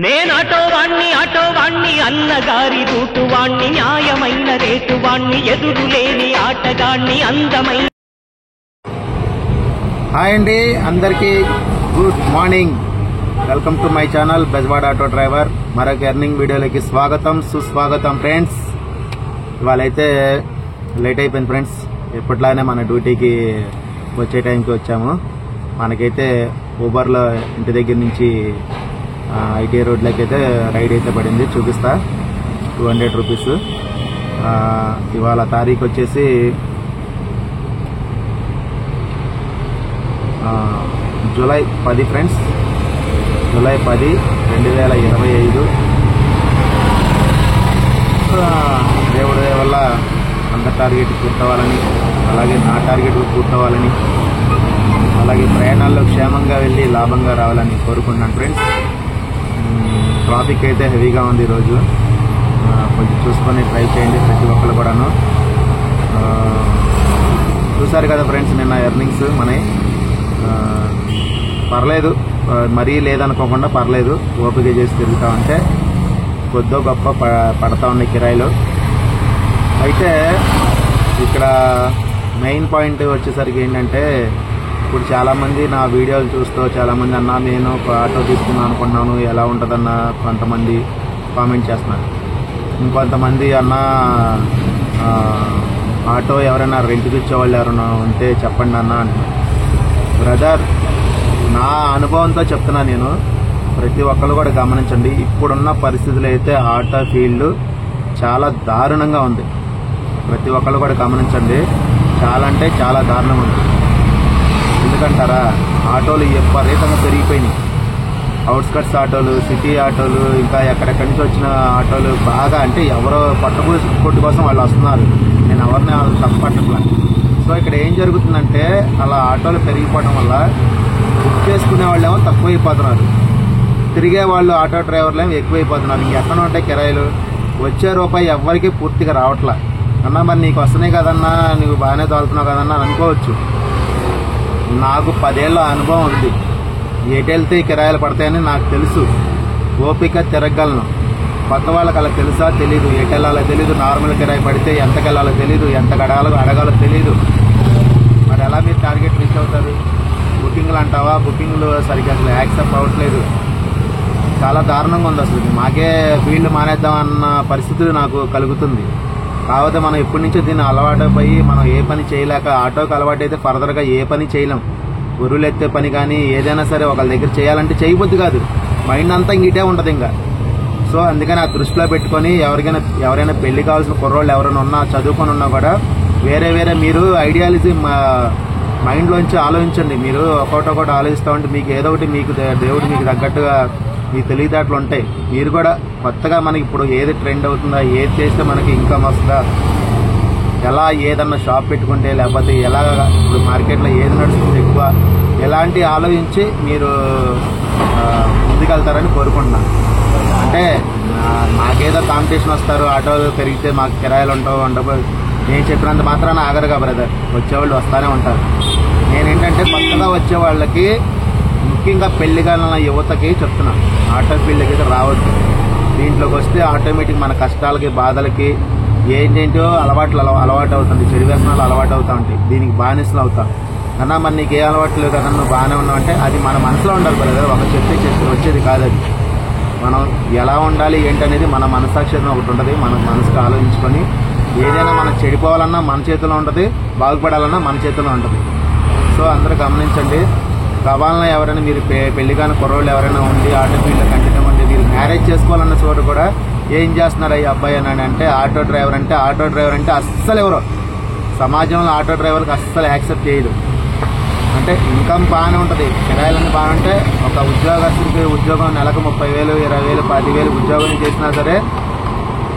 నేను ఆటో వాణ్ణి అన్నగారి రూటు వాణ్ణి న్యాయమైన రేటు వాణ్ణి ఎదురులేని ఆటగాణ్ణి అందమైన. హాయ్ అండి, అందరికీ good morning. Welcome to my channel Bezawada auto driver. మరొక ఎర్నింగ్ వీడియోలకి స్వాగతం సుస్వాగతం ఫ్రెండ్స్. ఇవాళైతే లేట్ అయిపోయింది ఫ్రెండ్స్. ఎప్పట్లానే మన డ్యూటీకి వచ్చే టైంకి వచ్చాము. మనకైతే ఊబర్లో ఇంటి దగ్గర నుంచి ఐటీ రోడ్లకి అయితే రైడ్ అయితే పడింది. చూపిస్తా, 200 రూపీస్. ఇవాళ తారీఖు వచ్చేసి జూలై 10 ఫ్రెండ్స్. జూలై 10, 2025. దేవుడి వల్ల అందరి టార్గెట్ పూర్తవ్వాలని, అలాగే నా టార్గెట్ పూర్తవ్వాలని, అలాగే ప్రయాణాల్లో క్షేమంగా వెళ్ళి లాభంగా రావాలని కోరుకుంటున్నాను ఫ్రెండ్స్. ట్రాఫిక్ అయితే హెవీగా ఉంది ఈరోజు. కొంచెం చూసుకొని డ్రైవ్ చేయండి ప్రతి ఒక్కరు కూడాను. చూసారు కదా ఫ్రెండ్స్ నిన్న ఎర్నింగ్స్ మనవి. పర్లేదు, మరీ లేదనుకోకుండా పర్లేదు. ఓపిక చేసి తిరుగుతూ ఉంటే కొద్దో గొప్ప పడతా ఉన్నాయి కిరాయిలు. అయితే ఇక్కడ మెయిన్ పాయింట్ వచ్చేసరికి ఏంటంటే, ఇప్పుడు చాలామంది నా వీడియోలు చూస్తూ చాలామంది అన్నా నేను ఒక ఆటో తీసుకుందాం అనుకున్నాను, ఎలా ఉంటుందన్న కొంతమంది కామెంట్ చేస్తున్నారు. ఇంకొంతమంది అన్నా ఆటో ఎవరైనా రెంట్కి ఇచ్చేవాళ్ళు ఎవరైనా ఉంటే చెప్పండి అన్న అంటున్నారు. బ్రదర్, నా అనుభవంతో చెప్తున్నా నేను. ప్రతి ఒక్కరు కూడా గమనించండి. ఇప్పుడున్న పరిస్థితులు అయితే ఆటో ఫీల్డ్ చాలా దారుణంగా ఉంది. ప్రతి ఒక్కరు కూడా గమనించండి. చాలా అంటే చాలా దారుణంగా ఉంది. ఎందుకంటారా, ఆటోలు విపరీతంగా పెరిగిపోయినాయి. అవుట్స్కట్స్ ఆటోలు, సిటీ ఆటోలు, ఇంకా ఎక్కడెక్కడి నుంచి వచ్చిన ఆటోలు బాగా, అంటే ఎవరో కొట్టు కోసం వాళ్ళు వస్తున్నారు. నేను ఎవరిని వాళ్ళు తప్పట్లా. సో ఇక్కడ ఏం జరుగుతుందంటే, అలా ఆటోలు పెరిగిపోవడం వల్ల బుక్ చేసుకునే వాళ్ళు ఏమో తక్కువైపోతున్నారు, తిరిగే వాళ్ళు ఆటో డ్రైవర్లు ఏమో ఎక్కువైపోతున్నారు. ఇంకెక్కడ ఉంటాయి కిరాయిలు? వచ్చే రూపాయి ఎవరికి పూర్తిగా రావట్లా. అన్నా మరి నీకు వస్తున్నాయి కదన్నా, నువ్వు బాగానే తోలుతున్నావు కదన్నా అనుకోవచ్చు. నాకు 10 ఏళ్ళ అనుభవం ఉంది. ఎటెళ్తే కిరాయిలు పడతాయని నాకు తెలుసు. ఓపిక తిరగలను. కొత్త వాళ్ళకి అలా తెలుసా? తెలీదు. ఎటెళ్ళాలో తెలీదు. నార్మల్ కిరాయి పడితే ఎంతకెళ్ళాలో తెలీదు, ఎంత అడగాలో తెలీదు. మరి ఎలా మీరు టార్గెట్ రీచ్ అవుతారు? బుకింగ్లు అంటావా, బుకింగ్లు సరిగ్గా అసలు యాక్సెప్ట్ అవ్వట్లేదు. చాలా దారుణంగా ఉంది. అసలు మాకే ఫీల్డ్ మానేద్దాం అన్న పరిస్థితులు నాకు కలుగుతుంది. కాకపోతే మనం ఎప్పటి నుంచో దీన్ని అలవాటు పోయి మనం ఏ పని చేయలేక, ఆటోకి అలవాటు అయితే ఫర్దర్గా ఏ పని చేయలేం. ఉరులు ఎత్తే పని కానీ ఏదైనా సరే ఒకళ్ళ దగ్గర చేయాలంటే చేయబుద్ది కాదు. మైండ్ అంతా ఇంగిటే ఉంటుంది ఇంకా. సో అందుకని ఆ దృష్టిలో పెట్టుకొని ఎవరైనా పెళ్లి కావాల్సిన కుర్రోళ్ళు ఎవరైనా ఉన్నా, చదువుకొని ఉన్నా కూడా వేరే మీరు ఐడియాలజీ మైండ్లోంచి ఆలోచించండి. మీరు ఒకటి ఆలోచిస్తూ ఉంటే మీకు ఏదో ఒకటి, మీకు దేవుడు మీకు తగ్గట్టుగా మీ తెలివితేటలు ఉంటాయి. మీరు కూడా కొత్తగా మనకి ఇప్పుడు ఏది ట్రెండ్ అవుతుందా, ఏది చేస్తే మనకి ఇన్కమ్ వస్తుందా, ఎలా ఏదన్నా షాప్ పెట్టుకుంటే, లేకపోతే ఎలా ఇప్పుడు మార్కెట్లో ఏది నడుస్తుంది ఎక్కువ, ఎలాంటి ఆలోచించి మీరు ముందుకెళ్తారని కోరుకుంటున్నాను. అంటే నాకేదో కాంపిటీషన్ వస్తారు, ఆటోలు పెరిగితే మాకు కిరాయిలు ఉండవు. నేను చెప్పినంత మాత్రాన ఆగరుగా బ్రదర్, వచ్చేవాళ్ళు వస్తూనే ఉంటారు. నేనేంటంటే కొత్తగా వచ్చే వాళ్ళకి, ముఖ్యంగా పెళ్లిగా యువతకి చెప్తున్నాను, ఆటో ఫీల్డ్కి అయితే రావద్దు. దీంట్లోకి వస్తే ఆటోమేటిక్ మన కష్టాలకి, బాధలకి ఏంటేంటో అలవాటు అవుతుంది. చెడు వ్యసనాలు అలవాటు అవుతా ఉంటాయి. దీనికి బానిసలు అవుతాం. అన్నా మరి నీకు ఏ అలవాటు లేదు కదా, నువ్వు బాగానే ఉన్నావు అంటే అది మన మనసులో ఉండాలి బ్రదర్. ఒక చెప్తే వచ్చేది కాదు అది. మనం ఎలా ఉండాలి ఏంటనేది మన మనసాక్షితం ఒకటి ఉంటుంది. మన మనసుకు ఆలోచించుకొని ఏదైనా మనం చెడిపోవాలన్నా మన చేతిలో ఉంటుంది, బాగుపడాలన్నా మన చేతిలో ఉంటుంది. సో అందరూ గమనించండి. కావాలన్నా ఎవరైనా మీరు పెళ్లి కాని కుర్రోళ్ళు ఎవరైనా ఉండి ఆటో ఫీల్డ్లో కంటిన్యూ ఉండి మీరు మ్యారేజ్ చేసుకోవాలన్న చోటు కూడా ఏం చేస్తున్నారు ఈ అబ్బాయి అని అంటే, ఆటో డ్రైవర్ అంటే అస్సలు ఎవరో సమాజంలో ఆటో డ్రైవర్కి అస్సలు యాక్సెప్ట్ చేయదు. అంటే ఇన్కమ్ బాగానే ఉంటుంది, కిరాయిలన్నీ బాగుంటే, ఒక ఉద్యోగస్తుడికి ఉద్యోగం నెలకు 30,000, 20,000, 10,000 ఉద్యోగం చేసినా సరే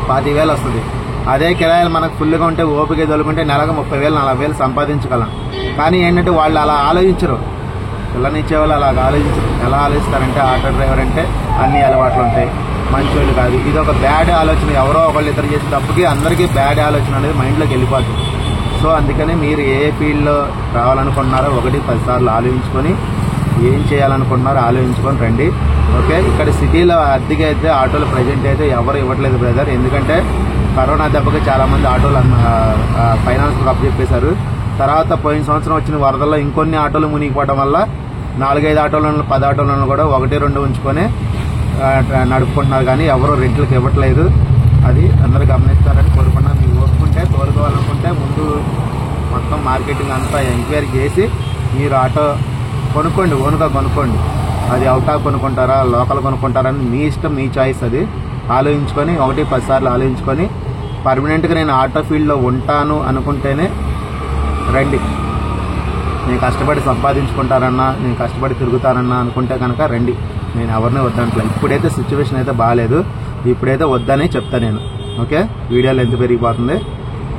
10,000 వస్తుంది. అదే కిరాయిలు మనకు ఫుల్గా ఉంటే, ఓపిక తొలుకుంటే నెలకు 30,000, 40,000 సంపాదించగలం. కానీ ఏంటంటే వాళ్ళు అలా ఆలోచించరు. పిల్లనిచ్చేవాళ్ళు అలా ఆలోచించరు. ఎలా ఆలోచిస్తారంటే, ఆటో డ్రైవర్ అంటే అన్ని అలవాట్లు ఉంటాయి, మంచోళ్ళు కాదు. ఇది ఒక బ్యాడ్ ఆలోచన. ఎవరో ఒకళ్ళు ఇద్దరు చేసే తప్పుకి అందరికీ బ్యాడ్ ఆలోచన అనేది మైండ్లోకి వెళ్ళిపోతుంది. సో అందుకని మీరు ఏ ఫీల్డ్లో రావాలనుకుంటున్నారో 1-10 సార్లు ఆలోచించుకొని ఏం చేయాలనుకుంటున్నారో ఆలోచించుకొని రండి. ఓకే, ఇక్కడ సిటీలో అద్దెకి అయితే ఆటోలు ప్రజెంట్ అయితే ఎవరు ఇవ్వట్లేదు బ్రదర్. ఎందుకంటే కరోనా దెబ్బకి చాలామంది ఆటోలు ఫైనాన్స్ అప్పచెప్పేశారు. తర్వాత పోయిన సంవత్సరం వచ్చిన వరదల్లో ఇంకొన్ని ఆటోలు మునిగిపోవడం వల్ల 4-5 ఆటోలను 10 ఆటోలను కూడా 1-2 ఉంచుకొని నడుపుకుంటున్నారు. కానీ ఎవరు రెంట్లకు ఇవ్వట్లేదు. అది అందరూ గమనిస్తారని కోరుకున్నా. మీరు ఓపుకుంటే తోలుకోవాలనుకుంటే ముందు మొత్తం మార్కెటింగ్ అంతా ఎంక్వైరీ చేసి మీరు ఆటో కొనుక్కోండి, ఓన్గా కొనుక్కోండి. అది అవుటా కొనుక్కుంటారా లోకల్ కొనుక్కుంటారని మీ ఇష్టం, మీ చాయిస్. అది ఆలోచించుకొని 1-10 సార్లు ఆలోచించుకొని పర్మనెంట్గా నేను ఆటో ఫీల్డ్లో ఉంటాను అనుకుంటేనే రండి. నేను కష్టపడి సంపాదించుకుంటారన్నా, నేను కష్టపడి తిరుగుతానన్నా అనుకుంటే కనుక రండి. నేను ఎవరిని వద్దంట్లా. ఇప్పుడైతే సిచ్యువేషన్ అయితే బాగాలేదు, ఇప్పుడైతే వద్దనే చెప్తా నేను. ఓకే, వీడియోలు ఎంత పెరిగిపోతుంది.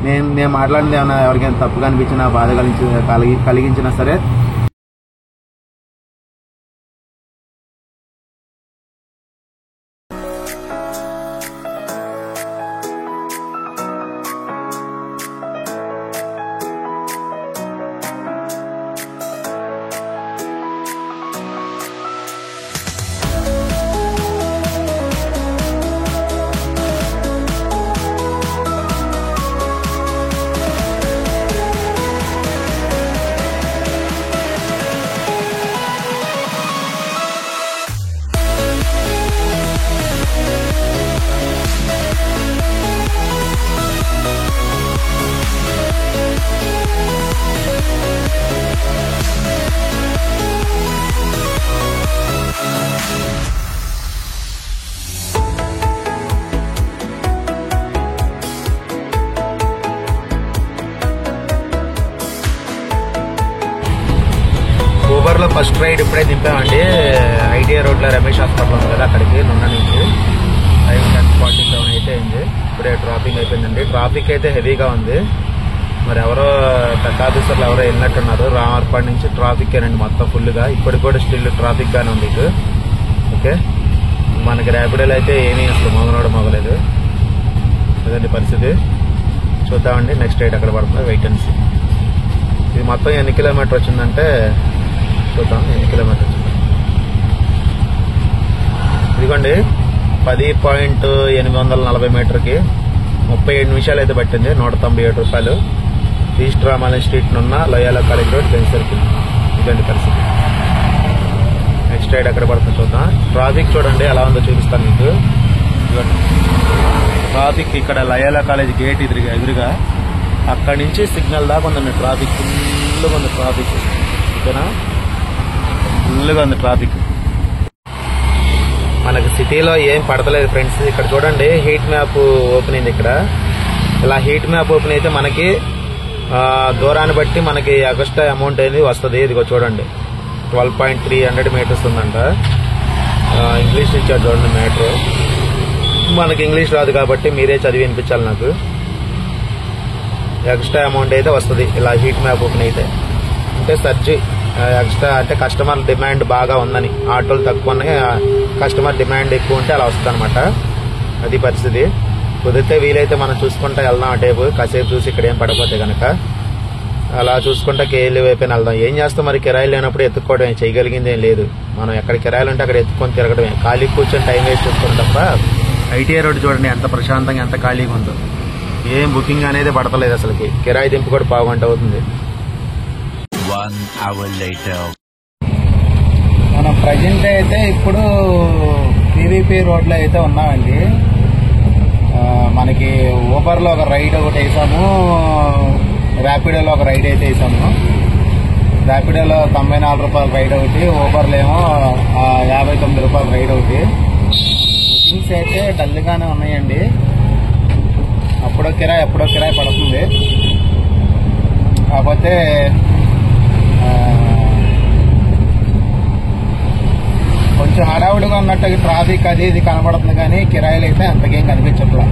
నేను మాట్లాడింది ఏమైనా ఎవరికైనా తప్పుగా అనిపించినా బాధ కలిగించినా సరే ఊబర్లో ఫస్ట్ రైడ్ ఇప్పుడే దింపామండి. ఐటీఐ రోడ్లో రమేష్ హాస్పిటల్ ఉంది కదా, అక్కడికి నిన్న నుంచి 5:47 అయితే అయింది. ఇప్పుడే ట్రాఫిక్ అయిపోయిందండి. ట్రాఫిక్ అయితే హెవీగా ఉంది. మరి ఎవరో పెద్ద ఆఫీసర్లు ఎవరో వెళ్ళినట్టున్నారు. రామర్పాడు నుంచి ట్రాఫిక్ ఏనండి మొత్తం ఫుల్గా. ఇప్పటికి కూడా స్టిల్ ట్రాఫిక్ గానే ఉంది ఇటు. ఓకే, మనకి ర్యాపిడోలో అయితే ఏమీ అసలు మొగలేదు. అదండి పరిస్థితి. చూద్దామండి నెక్స్ట్ రైడ్ అక్కడ పడుతుంది. Wait and see. ఇది మొత్తం ఎన్ని కిలోమీటర్ వచ్చిందంటే చూద్దాం ఎన్ని కిలోమీటర్ వచ్చింది. ఇదిగోండి 10.840 మీటర్కి 37 నిమిషాలు అయితే పట్టింది. 197 రూపాయలు. ఈస్ట్ రామాలయం స్ట్రీట్ నున్న లోయాల కాలేజ్ రోడ్ బెంచ్ సర్కిల్. ఇదండి పరిస్థితి. నెక్స్ట్ రైడ్ అక్కడ పడుతుంది చూద్దాం. ట్రాఫిక్ చూడండి ఎలా ఉందో చూపిస్తాను మీకు. ఇదిగోండి ట్రాఫిక్ ఇక్కడ లయాలా కాలేజ్ గేట్ ఎదురుగా అక్కడి నుంచి సిగ్నల్ దాకా ఉందండి ట్రాఫిక్. ఫుల్గా ఉంది ట్రాఫిక్. ఓకేనా, ఫుల్గా ఉంది ట్రాఫిక్. మనకి సిటీలో ఏం పడతలేదు ఫ్రెండ్స్. ఇక్కడ చూడండి హీట్ మ్యాప్ ఓపెన్ అయింది. ఇక్కడ ఇలా హీట్ మ్యాప్ ఓపెన్ అయితే మనకి దూరాన్ని బట్టి మనకి ఎక్స్ట్రా అమౌంట్ అనేది వస్తుంది. ఇదిగో చూడండి 12.300 మీటర్స్ ఉందంట. ఇంగ్లీష్ ఇచ్చారు చూడండి మీటర్. మనకి ఇంగ్లీష్ రాదు కాబట్టి మీరే చదివి వినిపించాలి నాకు. ఎక్స్ట్రా అమౌంట్ అయితే వస్తుంది ఇలా హీట్ మ్యాప్ ఓపెన్ అయితే. అంటే సర్జీ ఎక్స్ట్రా అంటే కస్టమర్ డిమాండ్ బాగా ఉందని, ఆటోలు తక్కువ ఉన్నాయి, కస్టమర్ డిమాండ్ ఎక్కువ ఉంటే అలా వస్తుంది అనమాట. అది పరిస్థితి. కుదిరితే వీలైతే మనం చూసుకుంటా వెళ్దాం టేపు కాసేపు చూసి ఇక్కడ ఏం పడకపోతే కనుక అలా చూసుకుంటా కేఎల్ఈ వైపున వెళ్దాం. ఏం చేస్తాం మరి, కిరాయిలు లేనప్పుడు ఎత్తుక్కోవడం చేయగలిగింది ఏం లేదు. మనం ఎక్కడ కిరాయిలు ఉంటే అక్కడ ఎత్తుకొని తిరగడమే. ఖాళీ కూర్చొని టైం వేస్ట్ చేసుకుని తప్ప. ఐటీఐ రోడ్డు చూడండి ఎంత ప్రశాంతంగా ఎంత ఖాళీగా ఉందో. ఏం బుకింగ్ అనేది పడతలేదు అసలుకి. కిరాయి దింపు కూడా పావుగంట అవుతుంది. 1 hour later. మనం ప్రజెంట్ అయితే ఇప్పుడు పీవీపీ రోడ్లో అయితే ఉన్నామండి. మనకి ఊబర్లో ఒక రైడ్ ఒకటి వేసాము, ర్యాపిడోలో ఒక రైడ్ అయితే వేసాము. ర్యాపిడోలో 94 రూపాయల రైడ్ ఒకటి, ఊబర్లో ఏమో 59 రూపాయల రైడ్ ఒకటి. బుకింగ్స్ అయితే డల్గానే ఉన్నాయండి. అప్పుడో కిరాయి పడుతుంది. కాకపోతే కొంచెం హడావుడిగా ఉన్నట్టు ట్రాఫిక్ అది ఇది కనబడుతుంది, కానీ కిరాయిలు అయితే అంతకేం కనిపించట్లా.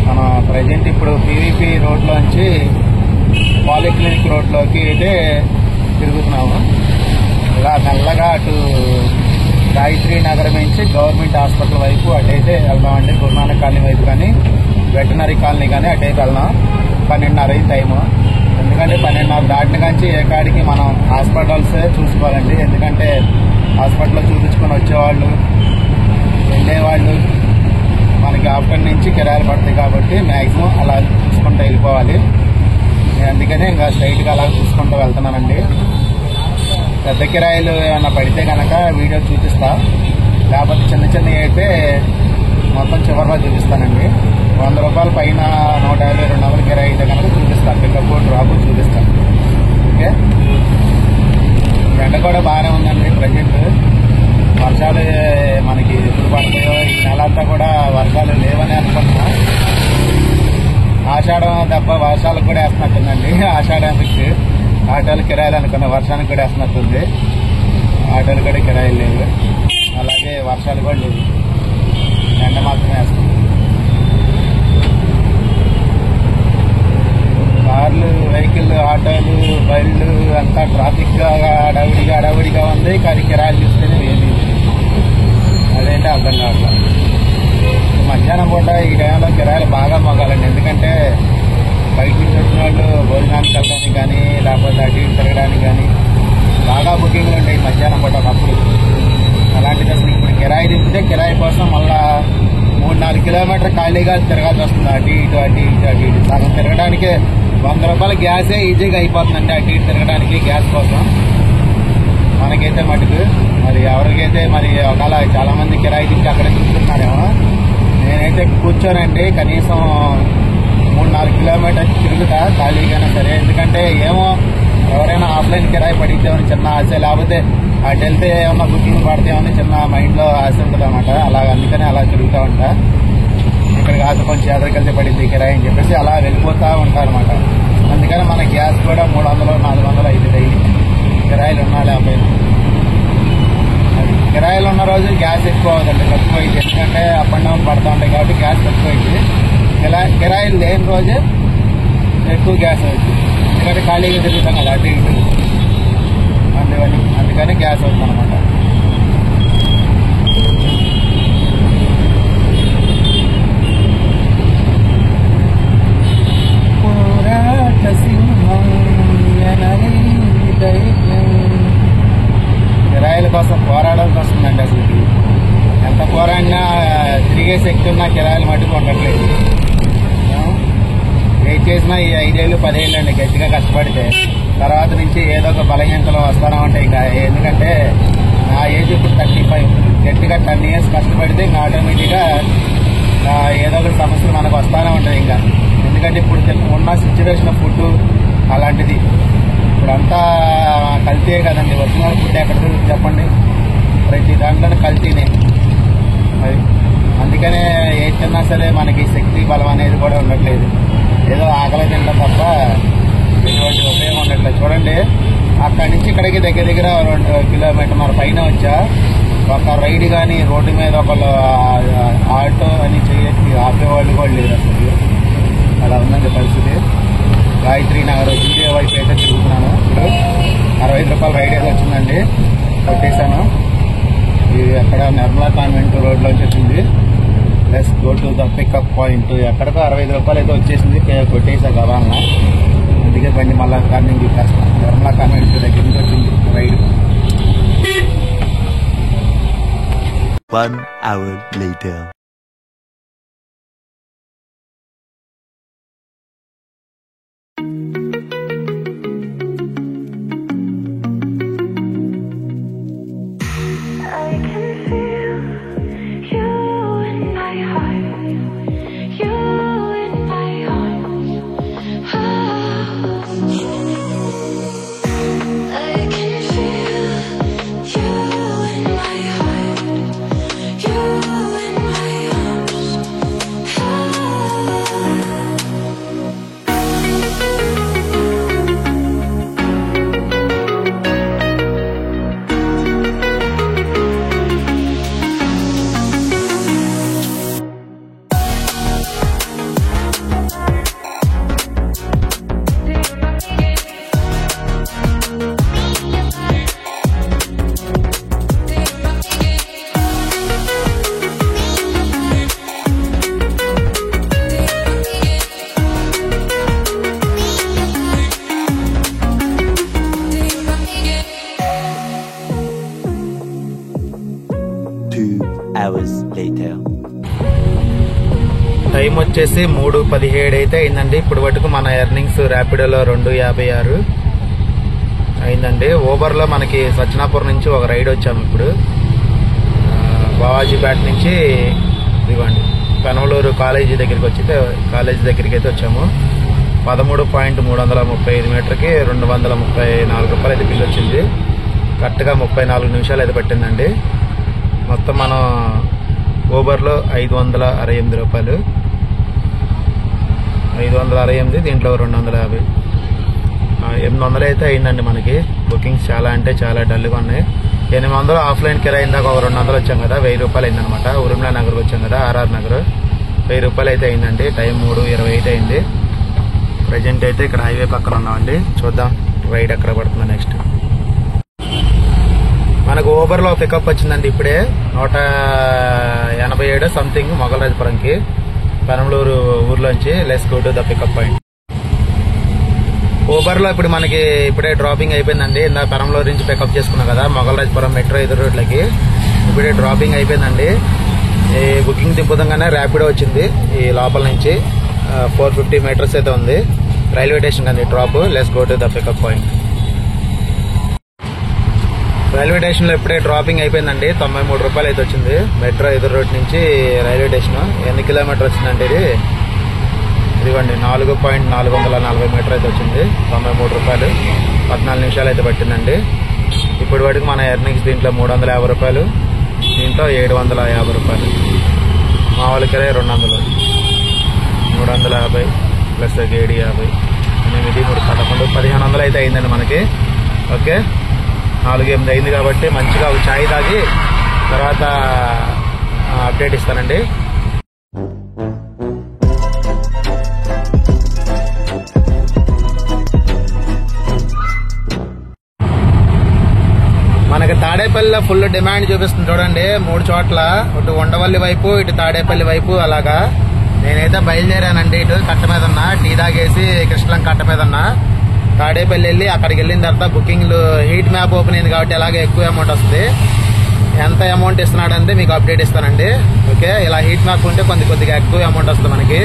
మనం ప్రజెంట్ ఇప్పుడు పీవీపీ రోడ్లోంచి పాలిక్లినిక్ రోడ్లోకి అయితే తిరుగుతున్నాము. ఇలా మెల్లగా అటు గాయత్రి నగరం నుంచి గవర్నమెంట్ హాస్పిటల్ వైపు అటైతే వెళ్దామండి. గురునానక్ కాలనీ వైపు కానీ వెటనరీ కాలనీ కానీ అటైతే వెళ్దాం. 12:30 టైము. ఎందుకంటే 12:30 దాటిన కాంచి ఏ కాడికి మనం హాస్పిటల్స్ చూసుకోవాలండి. ఎందుకంటే హాస్పిటల్లో చూపించుకొని వచ్చేవాళ్ళు వెళ్ళేవాళ్ళు మనకి ఆఫ్టర్నూన్ నుంచి కిరాయిలు పడతాయి కాబట్టి మ్యాక్సిమం అలా చూసుకుంటూ వెళ్ళిపోవాలి. నేను అందుకనే ఇంకా స్ట్రైట్గా అలా చూసుకుంటూ వెళ్తున్నానండి. పెద్ద కిరాయిలు ఏమైనా పడితే కనుక వీడియో చూపిస్తా, లేకపోతే చిన్న చిన్నవి అయితే మొత్తం చివరిలో చూపిస్తానండి. 100 రూపాయల పైన 150, 200 కిరాయి అయితే కనుక చూపిస్తాను. పికప్ డ్రాప్ చూపిస్తాను. ఓకే, ఎండ కూడా బాగానే ఉందండి. ప్రజెంట్ వర్షాలు మనకి ఎప్పుడు పడతాయో, ఈ నెల అంతా కూడా వర్షాలు లేవని అనుకుంటున్నా. ఆషాఢం దెబ్బ వర్షాలకు కూడా వేస్తున్నట్టుందండి. ఆషాఢానికి ఆటోలు కిరాయిలు అనుకున్న వర్షానికి కూడా వేస్తున్నట్టుంది. ఆటోలు కూడా కిరాయిలు లేవు, అలాగే వర్షాలు కూడా లేవు, ఎండ మాత్రమే వేస్తుంది. కార్లు, వెహికల్, ఆటోలు, బళ్ళు అంతా ట్రాఫిక్ గా అడవిడిగా ఉంది. కానీ కిరాయిలు చూస్తేనే ఏమీ అదేంటే అర్థం కావట్లేదు. మధ్యాహ్నం పూట ఈ టైంలో కిరాయిలు బాగా మోగాలండి. ఎందుకంటే బయట నుంచి వచ్చిన వాళ్ళు భోజనానికి వెళ్ళడానికి కానీ లేకపోతే అటు ఇటు తిరగడానికి కానీ బాగా బుకింగ్లు ఉంటాయి మధ్యాహ్నం పూట ఒకప్పుడు. అలాంటిది అసలు ఇప్పుడు కిరాయి దింపితే కిరాయి కోసం మళ్ళా 3-4 కిలోమీటర్ ఖాళీగా తిరగాల్సి వస్తుంది. అటు ఇటు సగం తిరగడానికి 100 రూపాయల గ్యాసే ఈజీగా అయిపోతుందండి. అటు ఇటు తిరగడానికి గ్యాస్ కోసం మనకైతే మటుకు. మరి ఎవరికైతే మరి ఒకవేళ చాలా మంది కిరాయి దించి అక్కడే చూస్తున్నారేమో. నేనైతే కూర్చోనండి కనీసం 3-4 కిలోమీటర్స్ తిరుగుతా ఖాళీగానే సరే. ఎందుకంటే ఏమో ఎవరైనా ఆఫ్లైన్ కిరాయి పడిద్దామని చిన్న ఆశ, లేకపోతే అటు వెళ్తే ఏమన్నా బుకింగ్ పడితేమని చిన్న మైండ్లో ఆశ ఉంటుంది అనమాట. అందుకనే అలా తిరుగుతూ ఉంటా. ఇక్కడ కాదు కొంచెం ఎదరికెళ్తే పడింది కిరాయి అని చెప్పేసి అలా వెళ్ళిపోతూ ఉంటారు అనమాట. అందుకని మన గ్యాస్ కూడా 300-400 అయితే డైలీ కిరాయిలు ఉన్నా లేకపోయినా. కిరాయిలు ఉన్న రోజు గ్యాస్ ఎక్కువ అవుతుంది, తక్కువ అయింది. ఎందుకంటే అప్ అండ్ డౌన్ పడుతూ ఉంటాయి కాబట్టి గ్యాస్ తక్కువ అయింది. కిరాయిలు లేని రోజే ఎక్కువ గ్యాస్ అవుతుంది. ఎందుకంటే ఖాళీగా తిరుగుతాం కదా అటు ఇటు, అందుకని గ్యాస్ అవుతుంది అనమాట. కిరాయిల కోసం పోరాడాల్సి వస్తుందండి. అసలు ఎంత పోరాడినా తిరిగే శక్తి ఉన్నా కిరాయిలు మట్టుకు ఉండట్లేదు. ఏం చేసినా ఈ 5 ఏళ్ళు 10 ఏళ్ళు అండి గట్టిగా కష్టపడితే తర్వాత నుంచి ఏదో ఒక బలహీనతలు వస్తానే ఉంటాయి. ఇంకా ఎందుకంటే నా ఏజ్ ఇప్పుడు 35, గట్టిగా 10 years కష్టపడితే ఇంకా ఆటోమేటిక్గా ఏదో ఒక సమస్యలు మనకు వస్తానే ఉంటాయి. ఇంకా ఎందుకంటే ఇప్పుడు ఉన్న సిచ్యువేషన్ ఫుడ్ అలాంటిది. ఇప్పుడంతా కల్తీ కదండి. వచ్చిన ఫుడ్ ఎక్కడ దొరుకుతుంది చెప్పండి? ప్రతి దాంట్లో కల్తీనే. మరి అందుకనే ఏది తిన్నా సరే మనకి శక్తి బలం అనేది కూడా ఉండట్లేదు. ఏదో ఆకలి తింటాం తప్ప ఎటువంటి ఉపయోగం ఉండట్లేదు. చూడండి, అక్కడి నుంచి ఇక్కడికి దగ్గర 2 కిలోమీటర్ల పైన వచ్చా. ఒక రైడ్ కానీ రోడ్డు మీద ఒకళ్ళు ఆటో అని చేయొచ్చు ఆపేవాళ్ళు కూడా లేరు అసలు. అలా ఉందండి పరిస్థితి. గాయత్రి నగర్ జూడియో వైపు అయితే తిరుగుతున్నాను. ఇప్పుడు 65 రూపాయల రైడ్ ఏదో వచ్చిందండి, కొట్టేశాను. ఇది ఎక్కడ నిర్మలా కాన్వెంట్ రోడ్లోంచి వచ్చింది. Let's go to the pickup point. ఎక్కడికో 65 రూపాయలు అయితే వచ్చేసింది, కొట్టేసా గవాలన. అందుకే బండి మళ్ళా టర్నింగ్ కష్టం. నిర్మలా కాన్వెంట్ దగ్గర నుంచి వచ్చింది ride. 1 hour later. You in my hours later. Time వచ్చేసి 3:17 అయితే అయిందండి. ఇప్పుడు మటుకు మన ఎర్నింగ్స్ ర్యాపిడోలో 2.56 అయిందండి. ఊబర్లో మనకి సజ్జనాపురం నుంచి ఒక రైడ్ వచ్చాము. ఇప్పుడు బావాజీపేట నుంచి ఇదిగోండి పెనమలూరు కాలేజీ దగ్గరికి అయితే వచ్చాము. 13.335 మీటర్కి 234 రూపాయలు అయితే బిల్లు వచ్చింది. కరెక్ట్గా 34 నిమిషాలు అయితే పట్టిందండి. మొత్తం మనం ఊబర్లో 568 రూపాయలు, 568, దీంట్లో 250, 800 అయితే అయిందండి మనకి. బుకింగ్స్ చాలా అంటే చాలా డల్గా ఉన్నాయి. 800 ఆఫ్లైన్ కిరాయి ఇందాక ఒక 200 వచ్చాం కదా, 1000 రూపాయలు అయిందనమాట. ఉరుమలా నగర్కి వచ్చాం కదా, ఆర్ఆర్ నగర్, 1000 రూపాయలు అయితే అయిందండి. టైం 3:20 అయింది. ప్రజెంట్ అయితే ఇక్కడ హైవే పక్కన ఉన్నామండి. చూద్దాం రైడ్ ఎక్కడ పడుతుందో నెక్స్ట్. మనకు ఊబర్లో పికప్ వచ్చిందండి ఇప్పుడే 187 సంథింగ్ మొగలరాజపురంకి, పెనమలూరు ఊర్లోంచి. Let's go to the pickup point. ఊబర్లో ఇప్పుడు మనకి ఇప్పుడే డ్రాపింగ్ అయిపోయిందండి. ఇందా పెనమలూరు నుంచి పికప్ చేసుకున్నాం కదా మొగలరాజపురం మెట్రో ఎదురు రోడ్లకి. ఇప్పుడే డ్రాపింగ్ అయిపోయిందండి. ఈ బుకింగ్ తిప్పుదంగానే ర్యాపిడో వచ్చింది ఈ లోపల నుంచి. 450 మీటర్స్ అయితే ఉంది. రైల్వే స్టేషన్ కండి drop. Let's go to the pickup point. Railway station లో ఇప్పుడే డ్రాపింగ్ అయిపోయిందండి. 93 రూపాయలు అయితే వచ్చింది. మెట్రో ఎదురు రోడ్ నుంచి రైల్వే స్టేషన్. ఎన్ని కిలోమీటర్ వచ్చిందంటే ఇదిగోండి 4.440 మీటర్ అయితే వచ్చింది. 93 రూపాయలు, 14 నిమిషాలు అయితే పట్టిందండి. ఇప్పుడు వాటికి మన ఎర్నింగ్స్ దీంట్లో 350 రూపాయలు, దీంట్లో 750 రూపాయలు. మామూలు కిరాయి 200, 350 ప్లస్ 750, 8, 3, 11, 1500 అయితే అయిందండి మనకి. ఓకే, 4:08 అయింది కాబట్టి మంచిగా ఒక ఛాయ్ తాగి తర్వాత అప్డేట్ ఇస్తానండి. మనకి తాడేపల్లిలో ఫుల్ డిమాండ్ చూపిస్తుంది చూడండి. 3 చోట్ల, ఇటు ఉండవల్లి వైపు, ఇటు తాడేపల్లి వైపు అలాగా. నేనైతే బయలుదేరానండి. ఇటు కట్ట మీద ఉన్నా, టీ తాగేసి కృష్ణలం కట్ట మీద ఉన్నా. తాడేపల్లి వెళ్ళి అక్కడికి వెళ్ళిన తర్వాత బుకింగ్లు హీట్ మ్యాప్ ఓపెన్ అయింది కాబట్టి అలాగే ఎక్కువ అమౌంట్ వస్తుంది. ఎంత అమౌంట్ ఇస్తున్నాడంటే మీకు అప్డేట్ ఇస్తానండి. ఓకే, ఇలా హీట్ మ్యాప్ ఉంటే కొద్దిగా ఎక్కువ అమౌంట్ వస్తుంది మనకి.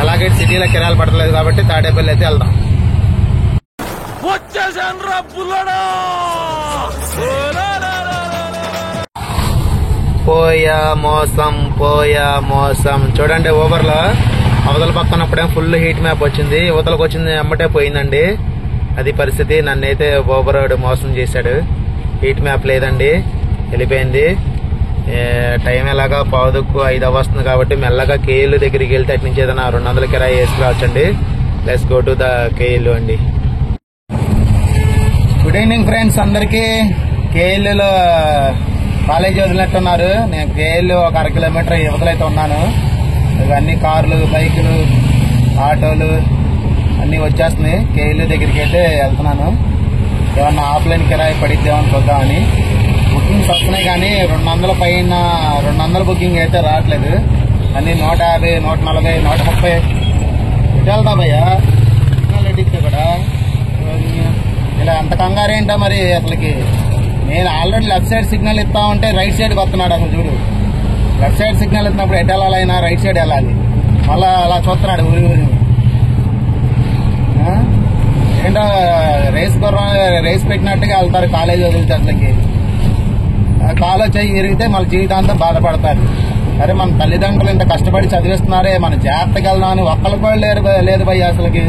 ఎలాగే సిటీలో కిరాయిలు పడతలేదు కాబట్టి తాడేపల్లి అయితే వెళ్దాం. పోయా మోసం చూడండి. ఊబర్లో అవతల పక్కన అప్పుడే ఫుల్ హీట్ మ్యాప్ వచ్చింది, యువతలకు వచ్చింది అమ్మటే పోయిందండి. అది పరిస్థితి. నన్నైతే ఊబర్ మోసం చేశాడు. హీట్ మ్యాప్ లేదండి, వెళ్ళిపోయింది. టైం ఎలాగా 4:05 వస్తుంది కాబట్టి మెల్లగా కేఎల్ దగ్గరికి వెళ్తే అటు నుంచి ఏదైనా 200 కిరాయి వేసుకురావచ్చండి. Let's go to the KL అండి. గుడ్ ఈవినింగ్ ఫ్రెండ్స్ అందరికి. కేఎల్లో కాలేజీ వదిలినట్టున్నారు. నేను కేఎల్ ఒక 1/2 కిలోమీటర్ యువతలైతే ఉన్నాను. ఇవన్నీ కార్లు, బైకులు, ఆటోలు అన్నీ వచ్చేస్తున్నాయి. కేఎల్ దగ్గరికి అయితే వెళ్తున్నాను. ఏమన్నా ఆఫ్లైన్ కిరాయి పడిద్దామని చూద్దామని. బుకింగ్స్ వస్తున్నాయి కానీ 200 పైన 200 బుకింగ్ అయితే రావట్లేదు. అన్ని 150, 140, 130 ఇటు వెళ్తా భయ్యా. ఎడితే కూడా ఇలా అంత కంగారు ఏంటో మరి అసలుకి. నేను ఆల్రెడీ లెఫ్ట్ సైడ్ సిగ్నల్ ఇస్తా ఉంటే రైట్ సైడ్కి వస్తున్నాడు. అసలు చూడు, లెఫ్ట్ సైడ్ సిగ్నల్ ఇచ్చినప్పుడు ఎటు వెళ్ళాలైనా రైట్ సైడ్ వెళ్ళాలి. మళ్ళా అలా చూస్తున్నాడు ఊరి. ఏంటో రేస్ పెట్టినట్టుగా వెళ్తారు కాలేజీ వదిలితే. అసలుకి కాలో చెయ్యి ఇరిగితే మళ్ళీ జీవితాంతం బాధపడతారు. అరే మన తల్లిదండ్రులు ఇంత కష్టపడి చదివిస్తున్నారే, మన జాగ్రత్తగా వెళ్దామని ఒక్కళ్ళు కూడా లేదు భయ్య. అసలుకి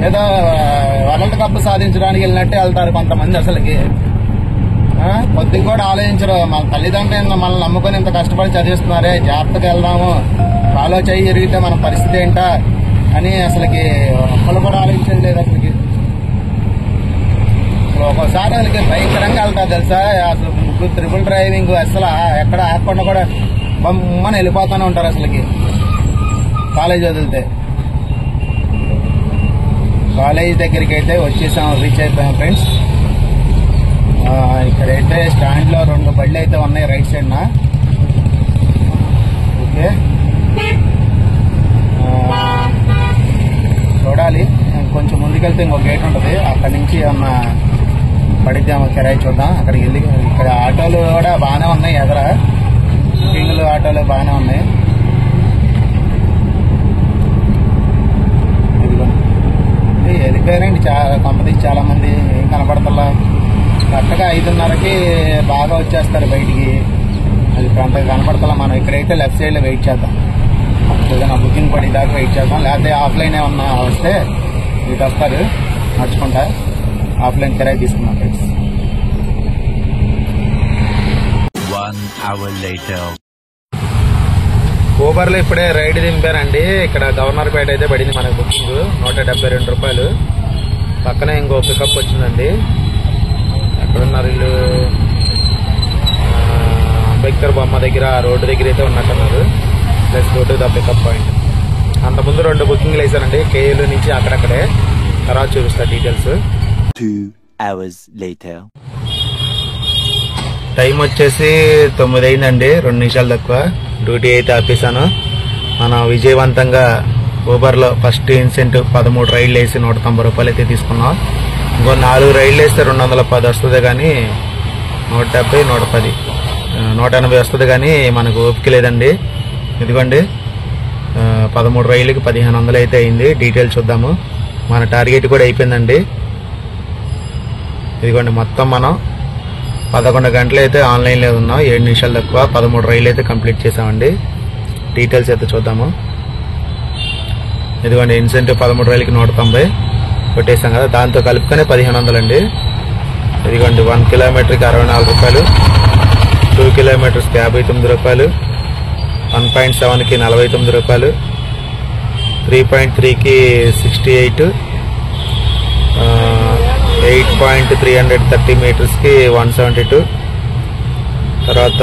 ఏదో వరల్డ్ కప్ సాధించడానికి వెళ్ళినట్టే వెళ్తారు కొంతమంది. అసలుకి కొద్దిగా కూడా ఆలోచించరు. మన తల్లిదండ్రులు మనల్ని నమ్ముకొని ఇంత కష్టపడి చదివిస్తున్నారే, జాగ్రత్తగా వెళ్దాము, కాలో చెయ్యి ఇరిగితే మన పరిస్థితి ఏంటా అని అసలుకి ఒక్కళ్ళు కూడా ఆలోచించడం లేదు. అసలుకి ఒక్కోసారి వాళ్ళకి భయంకరంగా వెళ్తారు తెలుసా. అసలు ట్రిపుల్ డ్రైవింగ్ అసలు ఎక్కడ ఆపకుండా కూడా బొమ్మని వెళ్ళిపోతూనే ఉంటారు అసలుకి కాలేజ్ వదిలితే. కాలేజ్ దగ్గరికి అయితే వచ్చేసాం, రీచ్ అయిపోయాం ఫ్రెండ్స్. ఇక్కడైతే స్టాండ్ లో 2 బళ్ళు అయితే ఉన్నాయి రైట్ సైడ్ నా. ఓకే, చూడాలి. కొంచెం ముందుకెళ్తే ఇంకో గేట్ ఉంటుంది, అక్కడి నుంచి ఏమన్నా పడిద్దామో కిరాయి చూద్దాం. అక్కడికి వెళ్ళి ఇక్కడ ఆటోలు కూడా బాగానే ఉన్నాయి ఎదర. బుకింగ్లు ఆటోలు బాగానే ఉన్నాయి. ఇదిగోండి వెళ్ళిపోయారండి కంపెనీకి చాలా మంది. ఏం కనపడతల్లా. కరెక్ట్గా 5:30కి బాగా వచ్చేస్తారు బయటికి. అది అంతగా కనపడతలా. మనం ఇక్కడైతే లెఫ్ట్ సైడ్లో వెయిట్ చేద్దాం. ఏదైనా బుకింగ్ పడేదాకా వెయిట్ చేద్దాం. లేకపోతే ఆఫ్లైన్ ఏమన్నా వస్తే ఇటు వస్తారు నడుచుకుంటా. ఆఫ్లైన్ కిరాయి తీసుకున్నాం ఫ్రెండ్స్. 1 hour later. ఊబర్లో ఇప్పుడే రైడ్ దింపారండి. ఇక్కడ గవర్నర్పేట అయితే పడింది మనకు బుకింగ్. 172 రూపాయలు. పక్కనే ఇంకో పికప్ వచ్చిందండి. ఎక్కడున్నారు వీళ్ళు? అంబేద్కర్ బొమ్మ దగ్గర రోడ్డు దగ్గర అయితే ఉన్నట్టున్నారు. Plus go to the pickup point. అంతకుముందు 2 బుకింగ్లు వేసానండి కేఏలు నుంచి అక్కడక్కడే. తర్వాత చూపిస్తా డీటెయిల్స్. 2 hours later. టైం వచ్చేసి 9 అయిందండి. 2 నిమిషాలు తక్కువ. డ్యూటీ అయితే ఆపేసాను. మనం విజయవంతంగా ఊబర్లో ఫస్ట్ ఇన్సెంటివ్ 13 రైళ్లు వేసి 190 రూపాయలు అయితే తీసుకున్నాం. ఇంకో 4 రైళ్లు వేస్తే 210 వస్తుంది కానీ 170, 110, 180 వస్తుంది కానీ మనకు ఓపిక లేదండి. ఇదిగోండి 13 రైళ్ళకి 1500 అయితే అయింది. డీటెయిల్స్ చూద్దాము. మన టార్గెట్ కూడా అయిపోయిందండి. ఇదిగోండి మొత్తం మనం 11 గంటలు అయితే ఆన్లైన్లో ఉన్నాం. 7 నిమిషాలు తక్కువ 13 రైళ్ళు అయితే కంప్లీట్ చేసామండి. డీటెయిల్స్ అయితే చూద్దాము. ఇదిగోండి ఇన్సెంటివ్ 13 రైళ్ళకి 190 కొట్టేసాం కదా. దాంతో కలుపుకొని 1500 అండి. ఇదిగోండి 1 కిలోమీటర్కి 64 రూపాయలు, 2 కిలోమీటర్స్కి 59 రూపాయలు, 1.7కి 49 రూపాయలు, 3.3కి 68, 8.330 మీటర్స్కి 172, తర్వాత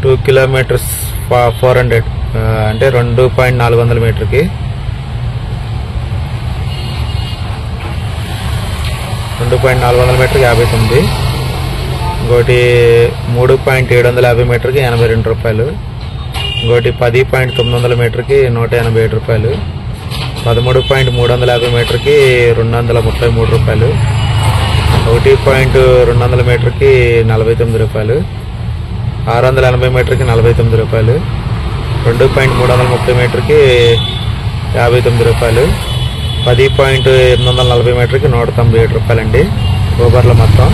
2 కిలోమీటర్స్ 400 అంటే 2.400 మీటర్కి 2.400 మీటర్కి 59, ఇంకోటి 3.750 మీటర్కి 82 రూపాయలు, ఇంకోటి 10.900 మీటర్కి 187 రూపాయలు, 13.350 మీటర్కి 233 రూపాయలు, 1.200 మీటర్కి 49 రూపాయలు, 680 మీటర్కి 49 రూపాయలు, 2.330 మీటర్కి 59 రూపాయలు, 10.840 మీటర్కి 197 రూపాయలండి. ఊబర్లో మొత్తం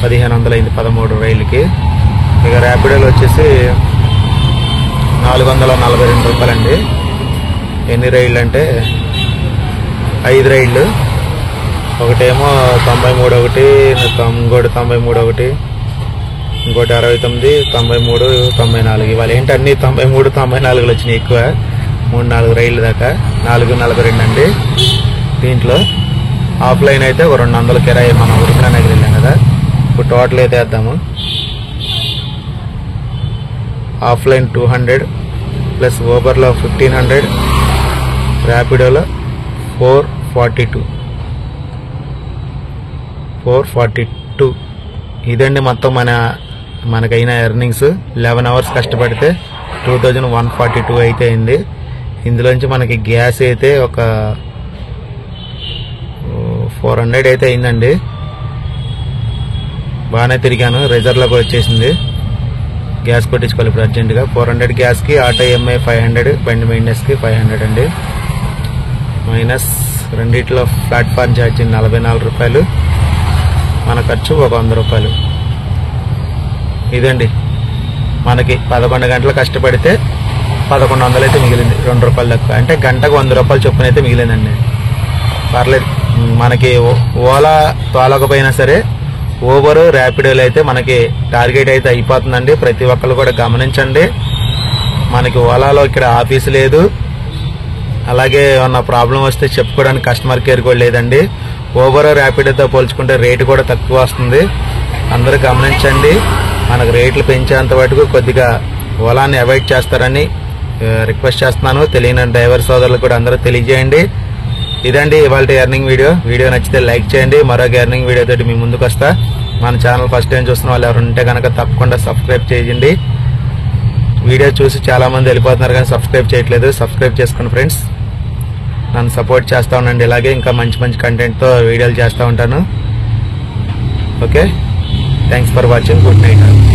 1500 అయింది 13 రైళ్ళకి. ఇక ర్యాపిడోలో వచ్చేసి 442 రూపాయలండి. ఎన్ని రైళ్ళు అంటే 5 రైళ్ళు. ఒకటేమో 93 ఒకటి, ఇంకోటి 93 ఒకటి, ఇంకోటి 69, 93, 94. ఇవాళ ఏంటి అన్ని 93, 94 వచ్చినాయి ఎక్కువ. 3-4 రైళ్ళు దాకా. 442 అండి. దీంట్లో ఆఫ్లైన్ అయితే ఒక 200 కిరాయి మనం ఉరికనగర్ వెళ్ళాం కదా. ఇప్పుడు టోటల్ అయితే వేద్దాము. ఆఫ్లైన్ 200 ప్లస్ ఊబర్లో 1500, ర్యాపిడోలో 442. ఇదండి మొత్తం మనకైన ఎర్నింగ్స్. 11 అవర్స్ కష్టపడితే 2142 అయితే అయింది. ఇందులోంచి మనకి గ్యాస్ అయితే ఒక 400 అయితే అయిందండి. బాగానే తిరిగాను. రిజర్వ్లోకి వచ్చేసింది. గ్యాస్ కొట్టించుకోవాలి ఇప్పుడు అర్జెంటుగా. 400 గ్యాస్కి, ఆటో EMI 500, బండి మెయింటెనెన్స్కి 500 అండి. మైనస్ రెండిట్లో ప్లాట్ఫామ్ ఛార్జీ 44 రూపాయలు, మన ఖర్చు ఒక 100 రూపాయలు. ఇదండి మనకి 11 గంటలు కష్టపడితే 1100 అయితే మిగిలింది. 2 రూపాయలు తక్కువ. అంటే గంటకు 100 రూపాయలు చొప్పున అయితే మిగిలిందండి. పర్లేదు. మనకి ఓలా తోలకపోయినా సరే ఊబర్, ర్యాపిడోలు అయితే మనకి టార్గెట్ అయితే అయిపోతుందండి. ప్రతి ఒక్కరు కూడా గమనించండి. మనకి ఓలాలో ఇక్కడ ఆఫీసు లేదు. అలాగే ఏమన్నా ప్రాబ్లం వస్తే చెప్పుకోవడానికి కస్టమర్ కేర్ కూడా లేదండి. ఊబర్, ర్యాపిడోతో పోల్చుకుంటే రేటు కూడా తక్కువ వస్తుంది. అందరూ గమనించండి. మనకు రేట్లు పెంచేంత వరకు కొద్దిగా ఓలాని అవాయిడ్ చేస్తారని రిక్వెస్ట్ చేస్తున్నాను. తెలియని డ్రైవర్ సోదరులు కూడా అందరూ తెలియజేయండి. ఇదండి ఇవాళ ఎర్నింగ్ వీడియో. వీడియో నచ్చితే లైక్ చేయండి. మరొక ఎర్నింగ్ వీడియో తోటి మీ ముందుకు వస్తా. మన ఛానల్ ఫస్ట్ టైం చూస్తున్న వాళ్ళు ఎవరు ఉంటే కనుక తప్పకుండా సబ్స్క్రైబ్ చేయండి. వీడియో చూసి చాలా మంది వెళ్ళిపోతున్నారు కానీ సబ్స్క్రైబ్ చేయట్లేదు. సబ్స్క్రైబ్ చేసుకోండి ఫ్రెండ్స్. నన్ను సపోర్ట్ చేస్తూ ఉండండి. ఇలాగే ఇంకా మంచి మంచి కంటెంట్తో వీడియోలు చేస్తూ ఉంటాను. Okay. Thanks for watching. Good night.